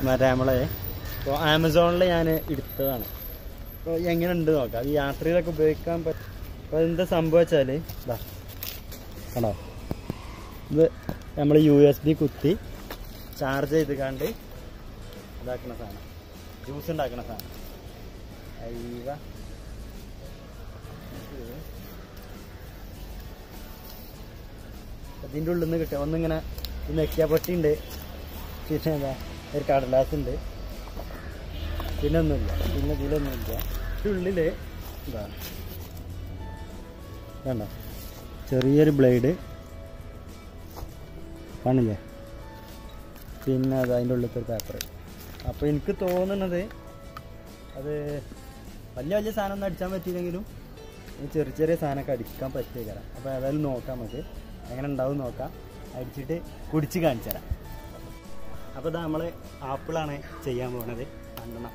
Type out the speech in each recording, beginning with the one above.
മറ്റേ നമ്മളെ ഇപ്പോൾ ആമസോണിൽ ഞാൻ എടുത്തതാണ്. അപ്പോൾ എങ്ങനെ ഉണ്ട് നോക്കാം, അത് യാത്രയിലൊക്കെ ഉപയോഗിക്കാൻ പറ്റും. അപ്പോൾ എന്താ സംഭവിച്ചാൽ ഇതാ കണ്ടോ, ഇത് നമ്മൾ USB കുത്തി ചാർജ് ചെയ്ത് കണ്ട് ഇതാക്കുന്ന സാധനം, ജ്യൂസ് ഉണ്ടാക്കുന്ന സാധനം. അയ്യ അതിൻ്റെ ഉള്ളിൽ നിന്ന് കിട്ടുക ഒന്നിങ്ങനെ നെക്കിയാപ്പട്ടിയുണ്ട്, പിന്നെ എന്താ ഒരു കടലാസ് ഉണ്ട്, പിന്നെ ഒന്നുമില്ല, പിന്നെ ഇതിലൊന്നുമില്ല. ഇതിനുള്ളിൽ ഇതാ വേണ്ട ചെറിയൊരു ബ്ലേഡ് കാണില്ലേ, പിന്നെ അത് അതിൻ്റെ ഉള്ളിലത്തെ ഒരു പേപ്പർ. അപ്പോൾ എനിക്ക് തോന്നുന്നത് അത് വലിയ വലിയ സാധനം ഒന്നും അടിച്ചാൻ പറ്റിയില്ലെങ്കിലും ചെറിയ ചെറിയ സാധനമൊക്കെ അടിക്കാൻ പറ്റിയ തരാം. അപ്പോൾ ഏതായാലും നോക്കാം, നമുക്ക് എങ്ങനെ ഉണ്ടാവും നോക്കാം, അടിച്ചിട്ട് കുടിച്ച് കാണിച്ചു തരാം. അപ്പോൾ ഇതാ നമ്മൾ ആപ്പിളാണ് ചെയ്യാൻ പോകുന്നത്, കണ്ടണം.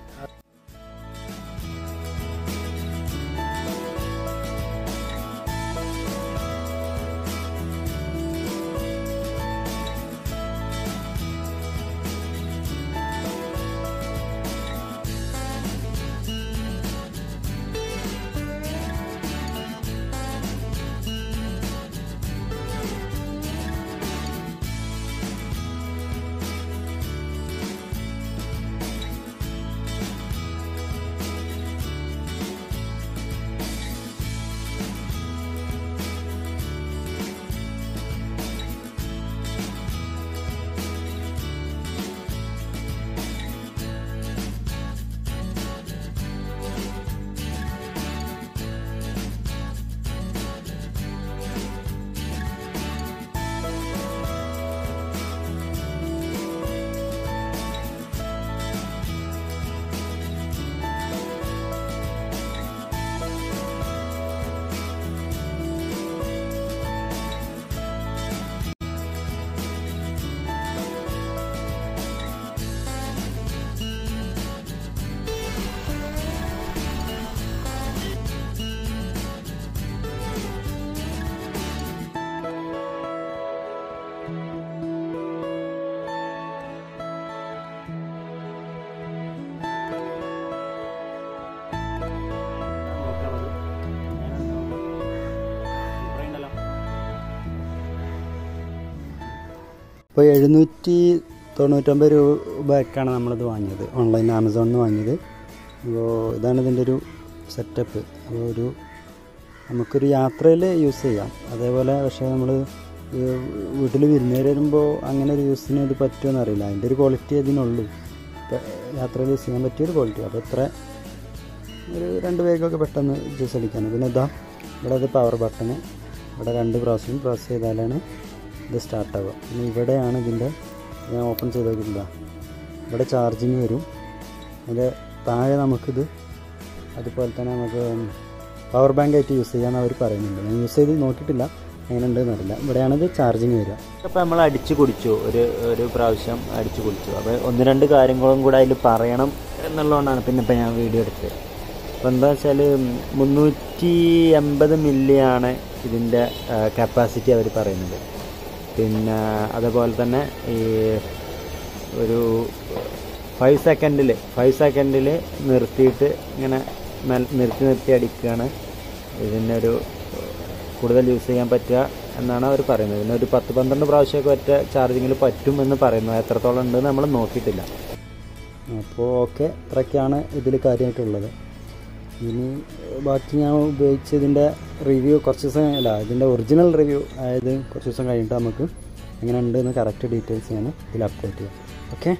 ഇപ്പോൾ 799 രൂപയ്ക്കാണ് നമ്മളിത് വാങ്ങിയത്, ഓൺലൈൻ ആമസോണിൽ നിന്ന് വാങ്ങിയത്. അപ്പോൾ ഇതാണ് ഇതിൻ്റെ ഒരു സെറ്റപ്പ്. അപ്പോൾ നമുക്കൊരു യാത്രയിൽ യൂസ് ചെയ്യാം, അതേപോലെ. പക്ഷേ നമ്മൾ വീട്ടിൽ വിരുന്നേര് വരുമ്പോൾ അങ്ങനെ ഒരു യൂസിന് ഇത് പറ്റുമെന്ന് അറിയില്ല. അതിൻ്റെ ഒരു ക്വാളിറ്റി അതിനുള്ളൂ, യാത്രയിൽ യൂസ് ചെയ്യാൻ പറ്റിയൊരു ക്വാളിറ്റി. അപ്പോൾ ഇത്ര ഒരു 2 പേർക്കൊക്കെ പെട്ടെന്ന് ജ്യൂസ് അടിക്കാൻ. പിന്നെ ഇതാ ഇവിടെ അത് പവർ ബട്ടണ്, ഇവിടെ 2 പ്രാവശ്യം പ്രസ് ചെയ്താലാണ് ഇത് സ്റ്റാർട്ടാവുക. പിന്നെ ഇവിടെയാണ് ഇതിൻ്റെ, ഞാൻ ഓപ്പൺ ചെയ്ത് നോക്കിയില്ല, ഇവിടെ ചാർജിങ് വരും. അതിൻ്റെ താഴെ നമുക്കിത് അതുപോലെ തന്നെ നമുക്ക് പവർ ബാങ്ക് ആയിട്ട് യൂസ് ചെയ്യാമെന്ന് അവർ പറയുന്നുണ്ട്. ഞാൻ യൂസ് ചെയ്ത് നോക്കിയിട്ടില്ല, എങ്ങനെ ഉണ്ടെന്ന് അറിയില്ല. ഇവിടെയാണിത് ചാർജിങ് വരിക. അപ്പോൾ നമ്മൾ അടിച്ച് കുടിച്ചു, ഒരു പ്രാവശ്യം അടിച്ച് കുടിച്ചു. അപ്പോൾ 1-2 കാര്യങ്ങളും കൂടെ അതിൽ പറയണം എന്നുള്ളതുകൊണ്ടാണ് പിന്നെ ഇപ്പം ഞാൻ വീഡിയോ എടുത്തത്. അപ്പോൾ എന്താ വെച്ചാൽ 380 മില്ലിയാണ് ഇതിൻ്റെ കപ്പാസിറ്റി അവർ പറയുന്നത്. പിന്നെ അതുപോലെ തന്നെ ഈ ഒരു 5 സെക്കൻഡിൽ നിർത്തിയിട്ട് ഇങ്ങനെ നിർത്തി അടിക്കുകയാണ് ഇതിൻ്റെ ഒരു കൂടുതൽ യൂസ് ചെയ്യാൻ പറ്റുക എന്നാണ് അവർ പറയുന്നത്. പിന്നെ ഒരു 10-12 പ്രാവശ്യമൊക്കെ ഒറ്റ ചാർജിങ്ങിൽ പറ്റും എന്ന് പറയുന്നു. എത്രത്തോളം ഉണ്ടെന്ന് നമ്മൾ നോക്കിയിട്ടില്ല. അപ്പോൾ ഓക്കെ, ഇത്രയൊക്കെയാണ് ഇതിൽ കാര്യമായിട്ടുള്ളത്. ഇനി ബാക്കി ഞാൻ ഉപയോഗിച്ചതിൻ്റെ റിവ്യൂ കുറച്ച് ദിവസം ഇതിൻ്റെ ഒറിജിനൽ റിവ്യൂ അതായത് കുറച്ച് ദിവസം കഴിഞ്ഞിട്ട് നമുക്ക് എങ്ങനെ ഉണ്ടെന്ന് കറക്റ്റ് ഡീറ്റെയിൽസ് ഞാൻ ഇതിൽ അപ്ഡേറ്റ് ചെയ്യാം. ഓക്കെ.